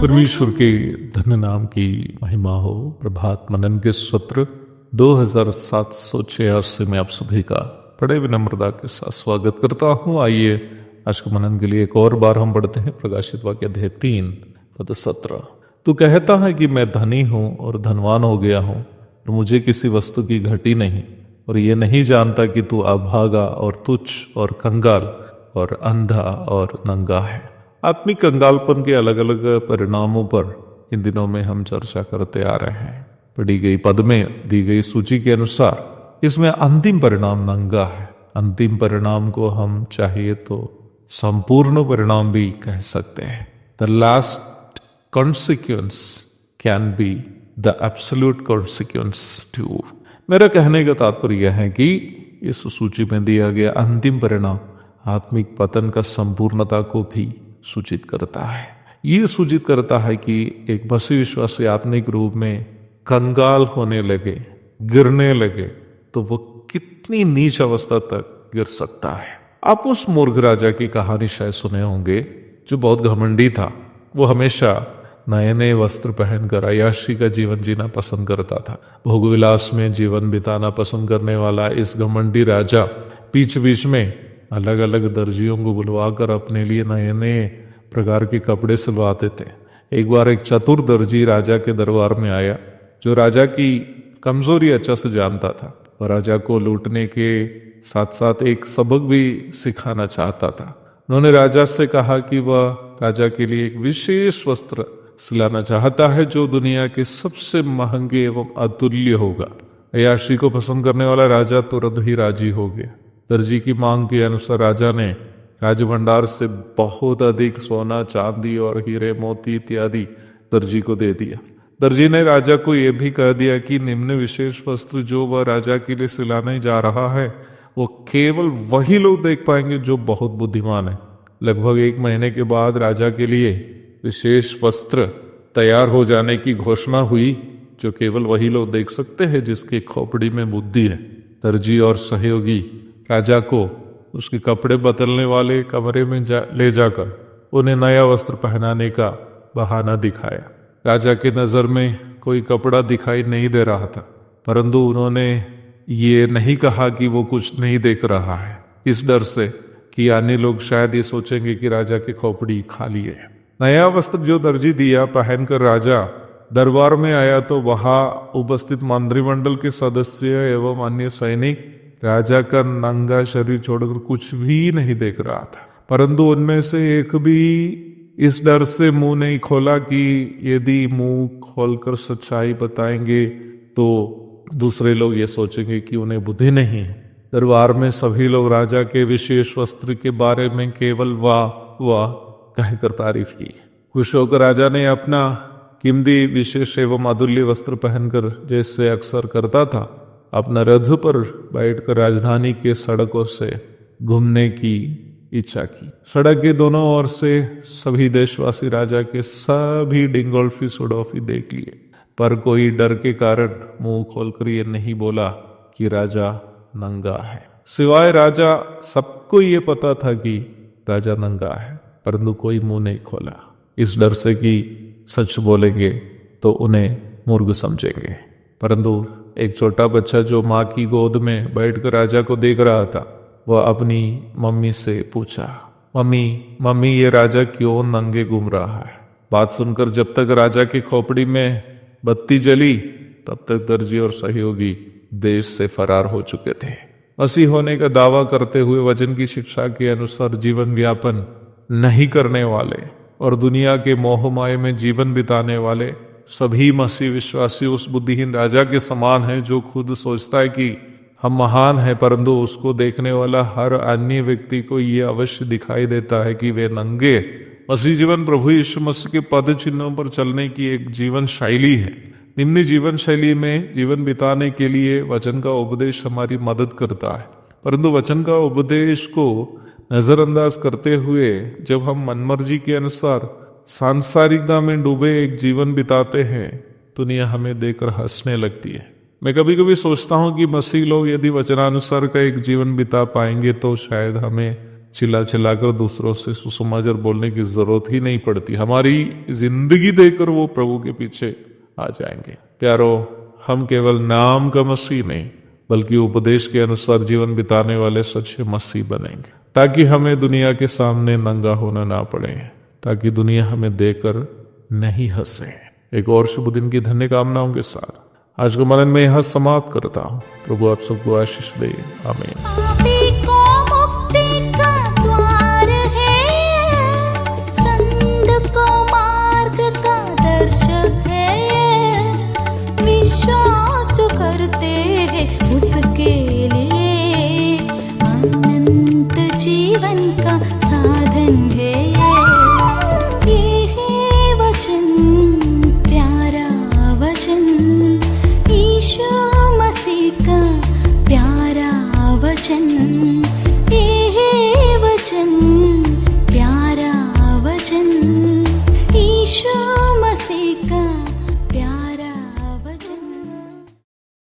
परमेश्वर के धन्य नाम की महिमा हो। प्रभात मनन के सत्र 2786 में आप सभी का बड़े विनम्रता के साथ स्वागत करता हूँ। आइए आज के मनन के लिए एक और बार हम पढ़ते हैं प्रकाशित वाक्य अध्याय 3 पद 17। तू कहता है कि मैं धनी हूँ और धनवान हो गया हूँ और मुझे किसी वस्तु की घटी नहीं, और ये नहीं जानता कि तू अभागा और तुच्छ और कंगाल और अंधा और नंगा है। आत्मिक कंगालपन के अलग अलग परिणामों पर इन दिनों में हम चर्चा करते आ रहे हैं। पढ़ी गई पद में दी गई सूची के अनुसार इसमें अंतिम परिणाम नंगा है। अंतिम परिणाम को हम चाहिए तो संपूर्ण परिणाम भी कह सकते हैं। The last consequence can be the absolute consequence too. मेरा कहने का तात्पर्य यह है कि इस सूची में दिया गया अंतिम परिणाम आत्मिक पतन का संपूर्णता को भी सूचित करता है। ये सूचित करता है कि एक मसीह विश्वासी आत्मिक रूप में कंगाल होने लगे, गिरने लगे, तो वो कितनी नीच अवस्था तक गिर सकता है। आप उस मूर्ख राजा की कहानी शायद सुने होंगे जो बहुत घमंडी था। वो हमेशा नए नए वस्त्र पहनकर अय्याशी का जीवन जीना पसंद करता था। भोग विलास में जीवन बिताना पसंद करने वाला इस घमंडी राजा बीच बीच में अलग अलग दर्जियों को बुलवाकर अपने लिए नए नए प्रकार के कपड़े सिलवाते थे। एक बार एक चतुर दर्जी राजा के दरबार में आया जो राजा की कमजोरी अच्छा से जानता था और राजा को लूटने के साथ साथ एक सबक भी सिखाना चाहता था। उन्होंने राजा से कहा कि वह राजा के लिए एक विशेष वस्त्र सिलाना चाहता है जो दुनिया के सबसे महंगे एवं अतुल्य होगा। अय्याशी को पसंद करने वाला राजा तुरंत ही राजी हो गया। दर्जी की मांग के अनुसार राजा ने राजभंडार से बहुत अधिक सोना, चांदी और हीरे मोती इत्यादि दर्जी को दे दिया। दर्जी ने राजा को यह भी कह दिया कि निम्न विशेष वस्त्र जो वह राजा के लिए सिलाने जा रहा है वो केवल वही लोग देख पाएंगे जो बहुत बुद्धिमान है। लगभग 1 महीने के बाद राजा के लिए विशेष वस्त्र तैयार हो जाने की घोषणा हुई जो केवल वही लोग देख सकते हैं जिसकी खोपड़ी में बुद्धि है। दर्जी और सहयोगी राजा को उसके कपड़े बदलने वाले कमरे में ले जाकर उन्हें नया वस्त्र पहनाने का बहाना दिखाया। राजा की नजर में कोई कपड़ा दिखाई नहीं दे रहा था, परंतु उन्होंने ये नहीं कहा कि वो कुछ नहीं देख रहा है, इस डर से कि अन्य लोग शायद ये सोचेंगे कि राजा की खोपड़ी खाली है। नया वस्त्र जो दर्जी दिया पहनकर राजा दरबार में आया तो वहां उपस्थित मंत्रिमंडल के सदस्य एवं अन्य सैनिक राजा का नंगा शरीर छोड़कर कुछ भी नहीं देख रहा था, परंतु उनमें से एक भी इस डर से मुंह नहीं खोला कि यदि मुंह खोलकर सच्चाई बताएंगे तो दूसरे लोग ये सोचेंगे कि उन्हें बुद्धि नहीं है। दरबार में सभी लोग राजा के विशेष वस्त्र के बारे में केवल वाह वाह कहकर तारीफ की। खुश होकर राजा ने अपना कीमती विशेष एवं अतुल्य वस्त्र पहनकर जैसे अक्सर करता था अपना रथ पर बैठकर राजधानी के सड़कों से घूमने की इच्छा की। सड़क के दोनों ओर से सभी देशवासी राजा के सभी डिंगोल्फी सुडोफी देख लिए, पर कोई डर के कारण मुंह खोलकर ये नहीं बोला कि राजा नंगा है। सिवाय राजा सबको ये पता था कि राजा नंगा है, परंतु कोई मुंह नहीं खोला, इस डर से कि सच बोलेंगे तो उन्हें मूर्ख समझेंगे। परंतु एक छोटा बच्चा जो माँ की गोद में बैठकर राजा को देख रहा था वह अपनी मम्मी से पूछा, मम्मी ये राजा क्यों नंगे घूम रहा है। बात सुनकर जब तक राजा की खोपड़ी में बत्ती जली तब तक दर्जी और सहयोगी देश से फरार हो चुके थे। मसीह होने का दावा करते हुए वचन की शिक्षा के अनुसार जीवन व्यापन नहीं करने वाले और दुनिया के मोह माया में जीवन बिताने वाले सभी मसीह विश्वासी उस बुद्धिहीन राजा के समान हैं जो खुद सोचता है कि हम महान हैं, परंतु उसको देखने वाला हर अन्य व्यक्ति को ये अवश्य दिखाई देता है कि वे नंगे। मसीह जीवन प्रभु यीशु मसीह के पद चिन्हों पर चलने की एक जीवन शैली है। निम्न जीवन शैली में जीवन बिताने के लिए वचन का उपदेश हमारी मदद करता है, परंतु वचन का उपदेश को नजरअंदाज करते हुए जब हम मनमर्जी के अनुसार सांसारिकता में डूबे एक जीवन बिताते हैं, दुनिया हमें देखकर हंसने लगती है। मैं कभी कभी सोचता हूं कि मसीह लोग यदि वचनानुसार का एक जीवन बिता पाएंगे तो शायद हमें चिल्ला चिल्लाकर दूसरों से सुसमाचार बोलने की जरूरत ही नहीं पड़ती। हमारी जिंदगी देकर वो प्रभु के पीछे आ जाएंगे। प्यारो, हम केवल नाम का मसीह नहीं बल्कि उपदेश के अनुसार जीवन बिताने वाले सच्चे मसीह बनेंगे, ताकि हमें दुनिया के सामने नंगा होना ना पड़े, ताकि दुनिया हमें देखकर नहीं हंसे। एक और शुभ दिन की धन्य कामनाओं के साथ आज को मनन में यह समाप्त करता हूँ। प्रभु आप सबको आशीष दे। आमीन। उसके लिए अनंत जीवन का साधन है ये है वचन, प्यारा वचन, यीशु मसीह का प्यारा वचन, ये है वचन।